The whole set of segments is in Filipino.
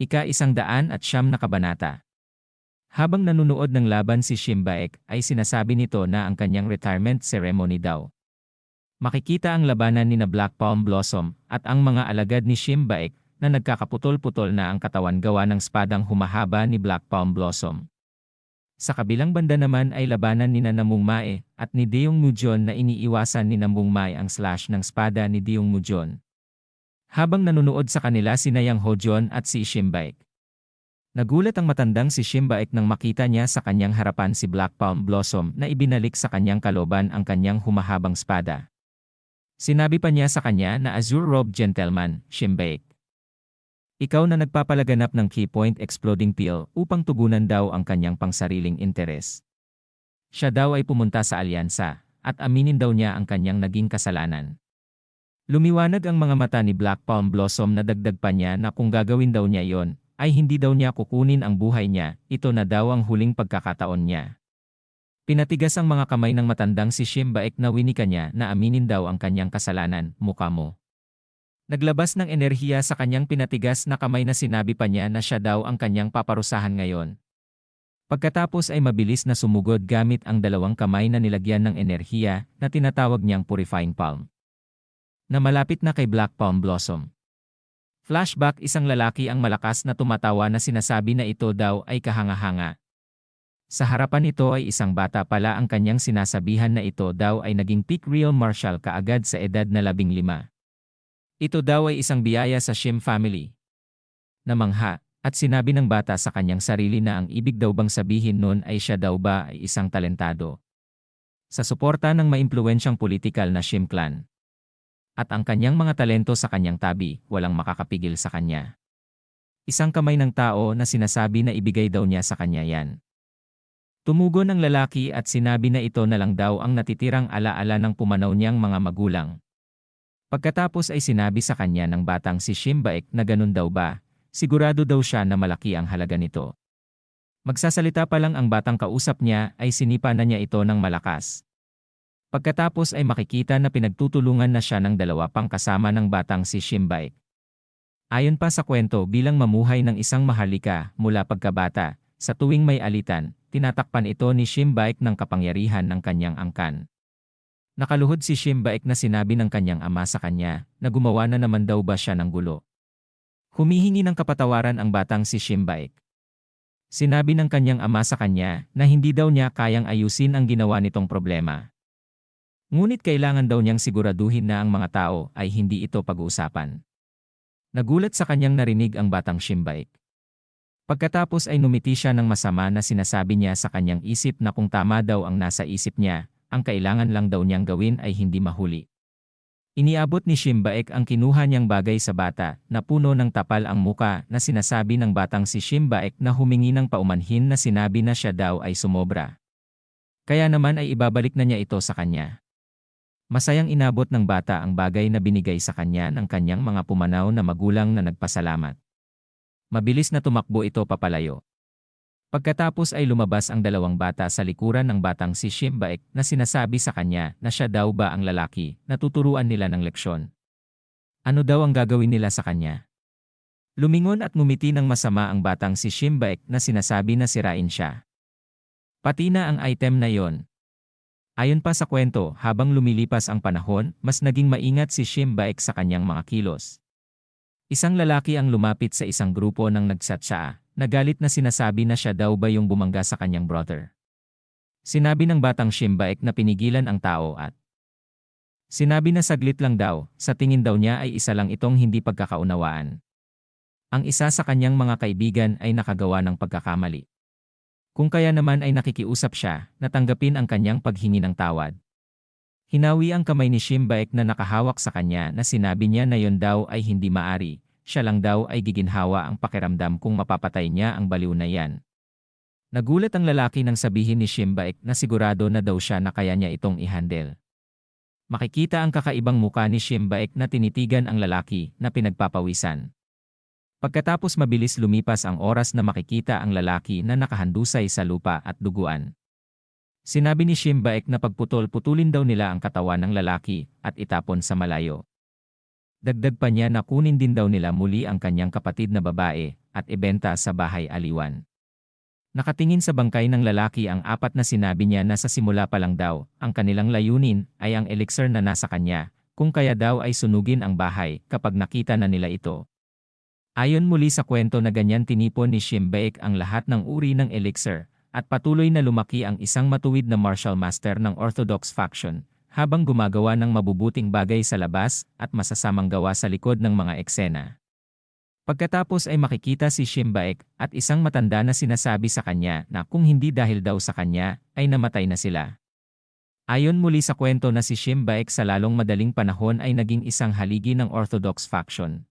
Ika-109 na kabanata. Habang nanunood ng laban si Shimbaek ay sinasabi nito na ang kanyang retirement ceremony daw. Makikita ang labanan ni na Black Palm Blossom at ang mga alagad ni Shimbaek na nagkakaputol-putol na ang katawan gawa ng spadang humahaba ni Black Palm Blossom. Sa kabilang banda naman ay labanan ni Namung Mae at ni Deong Mujon na iniiwasan ni Namung Mae ang slash ng spada ni Deong Mujon. Habang nanunood sa kanila si Yang Hojon at si Shimbaek. Nagulat ang matandang si Shimbaek nang makita niya sa kanyang harapan si Black Palm Blossom na ibinalik sa kanyang kaloban ang kanyang humahabang spada. Sinabi pa niya sa kanya na Azure Robe Gentleman, Shimbaek. Ikaw na nagpapalaganap ng key point exploding pill upang tugunan daw ang kanyang pangsariling interes. Siya daw ay pumunta sa alyansa at aminin daw niya ang kanyang naging kasalanan. Lumiwanag ang mga mata ni Black Palm Blossom na dagdag pa niya na kung gagawin daw niya yon, ay hindi daw niya kukunin ang buhay niya, ito na daw ang huling pagkakataon niya. Pinatigas ang mga kamay ng matandang si Shimbaek na winika niya na aminin daw ang kanyang kasalanan, mukha mo. Naglabas ng enerhiya sa kanyang pinatigas na kamay na sinabi pa niya na siya daw ang kanyang paparusahan ngayon. Pagkatapos ay mabilis na sumugod gamit ang dalawang kamay na nilagyan ng enerhiya na tinatawag niyang purifying palm. Na malapit na kay Black Palm Blossom. Flashback, isang lalaki ang malakas na tumatawa na sinasabi na ito daw ay kahanga-hanga. Sa harapan nito ay isang bata pala ang kanyang sinasabihan na ito daw ay naging peak real martial kaagad sa edad na 15. Ito daw ay isang biyaya sa Shim family. Namangha, at sinabi ng bata sa kanyang sarili na ang ibig daw bang sabihin nun ay siya daw ba ay isang talentado. Sa suporta ng maimpluwensyang politikal na Shim clan. At ang kanyang mga talento sa kanyang tabi, walang makakapigil sa kanya. Isang kamay ng tao na sinasabi na ibigay daw niya sa kanya yan. Tumugon ang lalaki at sinabi na ito na lang daw ang natitirang alaala ng pumanaw niyang mga magulang. Pagkatapos ay sinabi sa kanya ng batang si Shimbaek na ganun daw ba, sigurado daw siya na malaki ang halaga nito. Magsasalita pa lang ang batang kausap niya ay sinipa na niya ito ng malakas. Pagkatapos ay makikita na pinagtutulungan na siya ng dalawa pang kasama ng batang si Shimbaek. Ayon pa sa kwento, bilang mamuhay ng isang maharlika mula pagkabata, sa tuwing may alitan, tinatakpan ito ni Shimbaek ng kapangyarihan ng kanyang angkan. Nakaluhod si Shimbaek na sinabi ng kanyang ama sa kanya na gumawa na naman daw ba siya ng gulo. Humihingi ng kapatawaran ang batang si Shimbaek. Sinabi ng kanyang ama sa kanya na hindi daw niya kayang ayusin ang ginawa nitong problema. Ngunit kailangan daw niyang siguraduhin na ang mga tao ay hindi ito pag-uusapan. Nagulat sa kanyang narinig ang batang Shimbaek. Pagkatapos ay numiti siya ng masama na sinasabi niya sa kanyang isip na kung tama daw ang nasa isip niya, ang kailangan lang daw niyang gawin ay hindi mahuli. Iniabot ni Shimbaek ang kinuha niyang bagay sa bata na puno ng tapal ang muka na sinasabi ng batang si Shimbaek na humingi ng paumanhin na sinabi na siya daw ay sumobra. Kaya naman ay ibabalik na niya ito sa kanya. Masayang inabot ng bata ang bagay na binigay sa kanya ng kanyang mga pumanaw na magulang na nagpasalamat. Mabilis na tumakbo ito papalayo. Pagkatapos ay lumabas ang dalawang bata sa likuran ng batang si Shimbaek na sinasabi sa kanya na siya daw ba ang lalaki na tuturuan nila ng leksyon. Ano daw ang gagawin nila sa kanya? Lumingon at ngumiti ng masama ang batang si Shimbaek na sinasabi na sirain siya. Pati na ang item na yon. Ayon pa sa kwento, habang lumilipas ang panahon, mas naging maingat si Shimbaek sa kanyang mga kilos. Isang lalaki ang lumapit sa isang grupo ng nagsatsa, nagalit na sinasabi na siya daw ba yung bumangga sa kanyang brother. Sinabi ng batang Shimbaek na pinigilan ang tao at sinabi na saglit lang daw, sa tingin daw niya ay isa lang itong hindi pagkakaunawaan. Ang isa sa kanyang mga kaibigan ay nakagawa ng pagkakamali. Kung kaya naman ay nakikiusap siya, natanggapin ang kanyang paghingi ng tawad. Hinawi ang kamay ni Shimbaek na nakahawak sa kanya na sinabi niya na yon daw ay hindi maari, siya lang daw ay giginhawa ang pakiramdam kung mapapatay niya ang baliw na yan. Nagulat ang lalaki nang sabihin ni Shimbaek na sigurado na daw siya na kaya niya itong i-handle. Makikita ang kakaibang muka ni Shimbaek na tinitigan ang lalaki na pinagpapawisan. Pagkatapos mabilis lumipas ang oras na makikita ang lalaki na nakahandusay sa lupa at duguan. Sinabi ni Shimbaek na pagputol-putulin daw nila ang katawan ng lalaki at itapon sa malayo. Dagdag pa niya na kunin din daw nila muli ang kanyang kapatid na babae at ibenta sa bahay aliwan. Nakatingin sa bangkay ng lalaki ang apat na sinabi niya na sa simula pa lang daw, ang kanilang layunin ay ang elixir na nasa kanya, kung kaya daw ay sunugin ang bahay kapag nakita na nila ito. Ayon muli sa kwento na ganyan tinipon ni Shimbaek ang lahat ng uri ng elixir, at patuloy na lumaki ang isang matuwid na martial master ng Orthodox faction, habang gumagawa ng mabubuting bagay sa labas at masasamang gawa sa likod ng mga eksena. Pagkatapos ay makikita si Shimbaek at isang matanda na sinasabi sa kanya na kung hindi dahil daw sa kanya, ay namatay na sila. Ayon muli sa kwento na si Shimbaek sa lalong madaling panahon ay naging isang haligi ng Orthodox faction.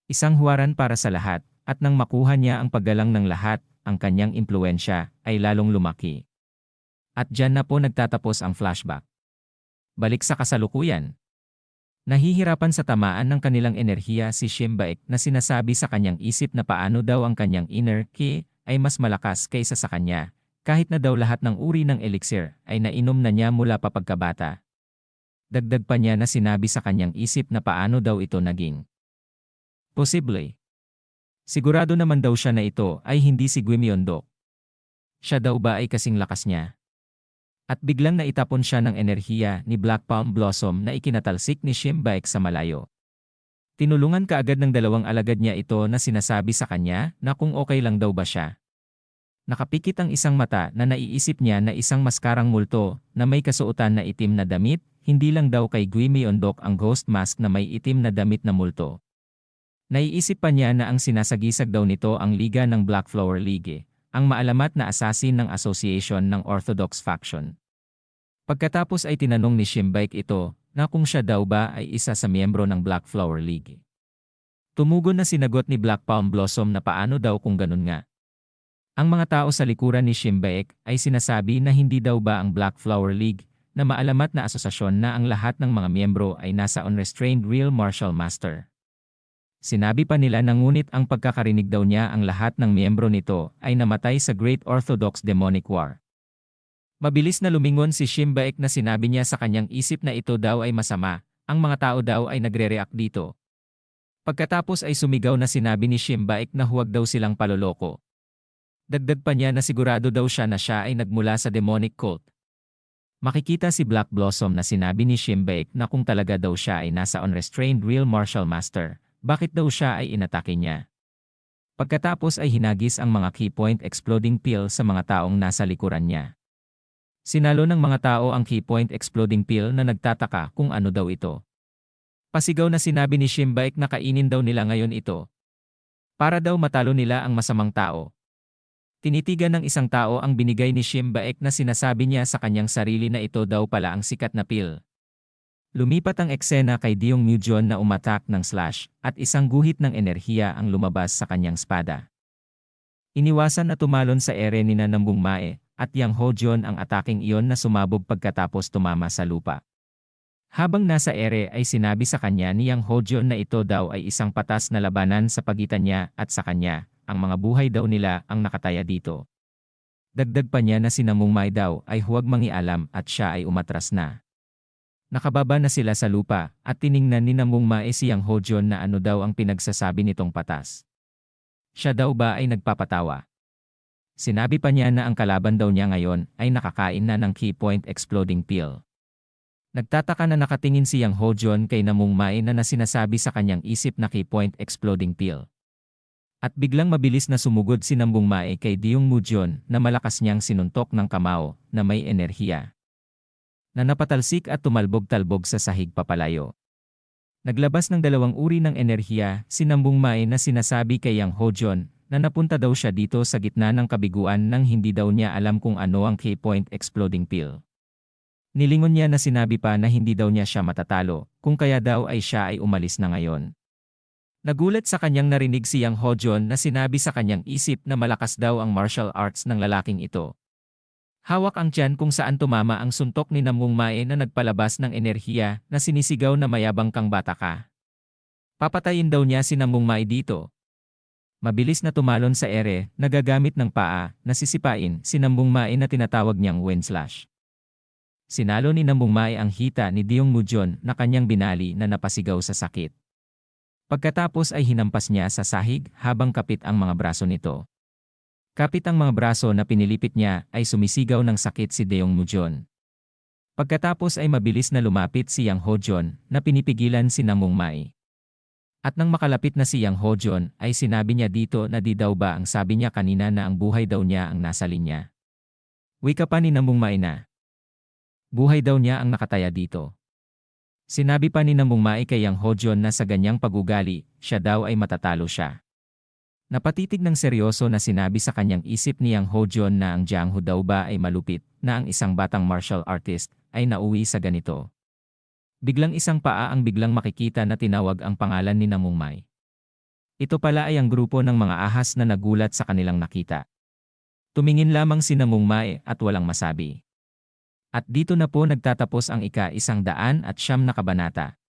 Isang huwaran para sa lahat, at nang makuha niya ang paggalang ng lahat, ang kanyang impluwensya ay lalong lumaki. At diyan na po nagtatapos ang flashback. Balik sa kasalukuyan. Nahihirapan sa tamaan ng kanilang enerhiya si Shimbaek na sinasabi sa kanyang isip na paano daw ang kanyang inner ki ay mas malakas kaysa sa kanya, kahit na daw lahat ng uri ng elixir ay nainom na niya mula pa pagkabata. Dagdag pa niya na sinabi sa kanyang isip na paano daw ito naging posible. Sigurado naman daw siya na ito ay hindi si Guimyondok. Siya daw ba ay kasing lakas niya? At biglang naitapon siya ng enerhiya ni Black Palm Blossom na ikinatalsik ni Shimbaek sa malayo. Tinulungan kaagad ng dalawang alagad niya ito na sinasabi sa kanya na kung okay lang daw ba siya. Nakapikit ang isang mata na naiisip niya na isang maskarang multo na may kasuotan na itim na damit, hindi lang daw kay Guimyondok ang ghost mask na may itim na damit na multo. Naiisip pa niya na ang sinasagisag daw nito ang Liga ng Black Flower League, ang maalamat na assassin ng Association ng Orthodox faction. Pagkatapos ay tinanong ni Shimbaek ito na kung siya daw ba ay isa sa miyembro ng Black Flower League. Tumugon na sinagot ni Black Palm Blossom na paano daw kung ganun nga. Ang mga tao sa likuran ni Shimbaek ay sinasabi na hindi daw ba ang Black Flower League na maalamat na asosasyon na ang lahat ng mga miyembro ay nasa unrestrained real martial master. Sinabi pa nila na ngunit ang pagkakarinig daw niya ang lahat ng miyembro nito ay namatay sa Great Orthodox Demonic War. Mabilis na lumingon si Shimbaek na sinabi niya sa kanyang isip na ito daw ay masama, ang mga tao daw ay nagre-react dito. Pagkatapos ay sumigaw na sinabi ni Shimbaek na huwag daw silang paloloko. Dagdag pa niya na sigurado daw siya na siya ay nagmula sa demonic cult. Makikita si Black Blossom na sinabi ni Shimbaek na kung talaga daw siya ay nasa unrestrained real martial master, bakit daw siya ay inatake niya. Pagkatapos ay hinagis ang mga key point exploding pill sa mga taong nasa likuran niya. Sinalo ng mga tao ang key point exploding pill na nagtataka kung ano daw ito. Pasigaw na sinabi ni Shimbaek na kainin daw nila ngayon ito. Para daw matalo nila ang masamang tao. Tinitigan ng isang tao ang binigay ni Shimbaek na sinasabi niya sa kanyang sarili na ito daw pala ang sikat na pill. Lumipat ang eksena kay Deong Mujon na umatak ng slash at isang guhit ng enerhiya ang lumabas sa kanyang espada. Iniwasan na tumalon sa ere ni Nambung Mae at Yang Hojon ang ataking iyon na sumabog pagkatapos tumama sa lupa. Habang nasa ere ay sinabi sa kanya ni Yang Hojon na ito daw ay isang patas na labanan sa pagitan niya at sa kanya, ang mga buhay daw nila ang nakataya dito. Dagdag pa niya na si Nambung Mae daw ay huwag mangialam at siya ay umatras na. Nakababa na sila sa lupa at tiningnan ni Nambung Mae si Yang Hojon na ano daw ang pinagsasabi nitong patas. Siya daw ba ay nagpapatawa? Sinabi pa niya na ang kalaban daw niya ngayon ay nakakain na ng key point exploding pill. Nagtataka na nakatingin si Yang Hojon kay Nambung Mae na sinasabi sa kanyang isip na key point exploding pill. At biglang mabilis na sumugod si Nambung Mae kay Deong Mujon na malakas niyang sinuntok ng kamao na may enerhiya. Na napatalsik at tumalbog-talbog sa sahig papalayo. Naglabas ng dalawang uri ng enerhiya si Nambung Mae na sinasabi kay Yang Hojon na napunta daw siya dito sa gitna ng kabiguan nang hindi daw niya alam kung ano ang key point exploding pill. Nilingon niya na sinabi pa na hindi daw niya siya matatalo, kung kaya daw ay siya ay umalis na ngayon. Nagulat sa kanyang narinig si Yang Hojon na sinabi sa kanyang isip na malakas daw ang martial arts ng lalaking ito. Hawak ang tiyan kung saan tumama ang suntok ni Nambung Mae na nagpalabas ng enerhiya na sinisigaw na mayabang kang bata ka. Papatayin daw niya si Nambung Mae dito. Mabilis na tumalon sa ere, nagagamit ng paa, nasisipain si Nambung Mae na tinatawag niyang wind slash. Sinalo ni Nambung Mae ang hita ni Deong Mujon na kanyang binali na napasigaw sa sakit. Pagkatapos ay hinampas niya sa sahig habang kapit ang mga braso nito. Kapit ang mga braso na pinilipit niya ay sumisigaw ng sakit si Deong Mujon. Pagkatapos ay mabilis na lumapit si Yang Hojon na pinipigilan si Namong Mai. At nang makalapit na si Yang Hojon ay sinabi niya dito na di daw ba ang sabi niya kanina na ang buhay daw niya ang nasa linya. Wika pa ni Namong Mai na buhay daw niya ang nakataya dito. Sinabi pa ni Namong Mai kay Yang Hojon na sa ganyang pag-ugali, siya daw ay matatalo siya. Napatitig ng seryoso na sinabi sa kanyang isip ni Yang Hojon na ang Jiang Hu daw ba ay malupit, na ang isang batang martial artist ay nauwi sa ganito. Biglang isang paa ang biglang makikita na tinawag ang pangalan ni Namong Mai. Ito pala ay ang grupo ng mga ahas na nagulat sa kanilang nakita. Tumingin lamang si Namong Mai at walang masabi. At dito na po nagtatapos ang ika-109 na kabanata.